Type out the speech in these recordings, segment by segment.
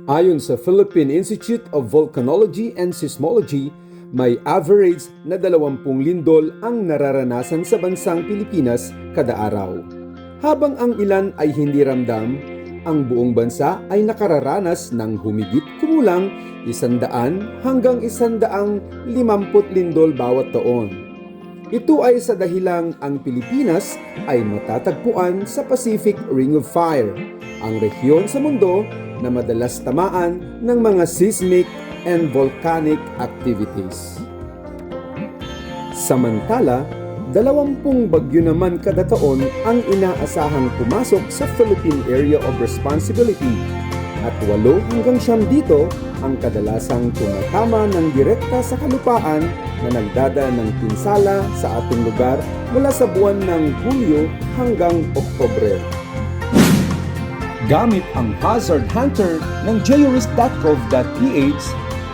Ayon sa Philippine Institute of Volcanology and Seismology, may average na 20 lindol ang nararanasan sa bansang Pilipinas kada araw. Habang ang ilan ay hindi ramdam, ang buong bansa ay nakararanas ng humigit kumulang 100 hanggang 150 lindol bawat taon. Ito ay sa dahilang ang Pilipinas ay matatagpuan sa Pacific Ring of Fire, ang rehiyon sa mundo na madalas tamaan ng mga seismic and volcanic activities. Samantala, 20 bagyo naman kada taon ang inaasahang pumasok sa Philippine Area of Responsibility at 8 hanggang 9 dito ang kadalasang tumatama ng direkta sa kalupaan na nagdadaan ng pinsala sa ating lugar mula sa buwan ng Hulyo hanggang Oktubre. Gamit ang Hazard Hunter ng georisk.gov.ph,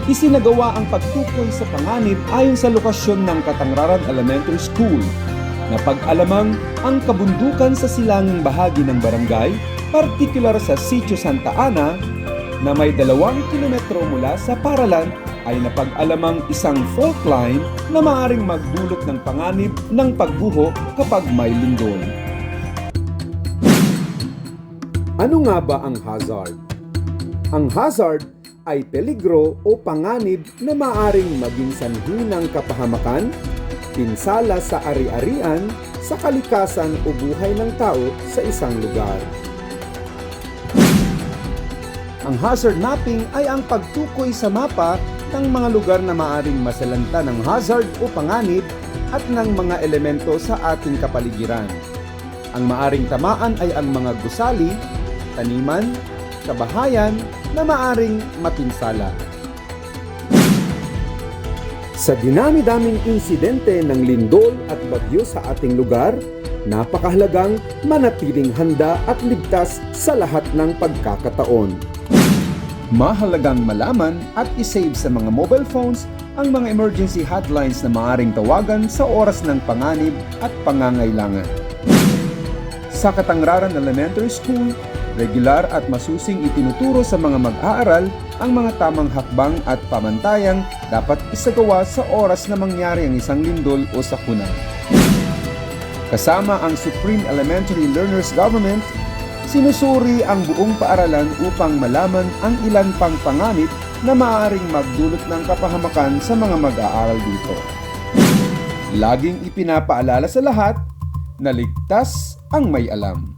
isinagawa ang pagtukoy sa panganib ayon sa lokasyon ng Katangraran Elementary School na pag-alamang ang kabundukan sa silanging bahagi ng barangay, partikular sa Sitio Santa Ana, na may 2 kilometro mula sa paralan ay napag-alamang isang fault line na maaaring magdulot ng panganib ng pagguho kapag may lindol. Ano nga ba ang hazard? Ang hazard ay peligro o panganib na maaaring maging sanhi ng kapahamakan, pinsala sa ari-arian, sa kalikasan o buhay ng tao sa isang lugar. Ang hazard mapping ay ang pagtukoy sa mapa ng mga lugar na maaaring masalanta ng hazard o panganib at ng mga elemento sa ating kapaligiran. Ang maaaring tamaan ay ang mga gusali, taniman, kabahayan na maaaring mapinsala. Sa dinami-daming insidente ng lindol at bagyo sa ating lugar, napakahalagang manatiling handa at ligtas sa lahat ng pagkakataon. Mahalagang malaman at isave sa mga mobile phones ang mga emergency hotlines na maaaring tawagan sa oras ng panganib at pangangailangan. Sa Katangraran Elementary School, regular at masusing itinuturo sa mga mag-aaral ang mga tamang hakbang at pamantayang dapat isagawa sa oras na mangyari ang isang lindol o sakuna. Kasama ang Supreme Elementary Learners Government, sinusuri ang buong paaralan upang malaman ang ilan pang panganib na maaaring magdulot ng kapahamakan sa mga mag-aaral dito. Laging ipinapaalala sa lahat na ligtas ang may alam.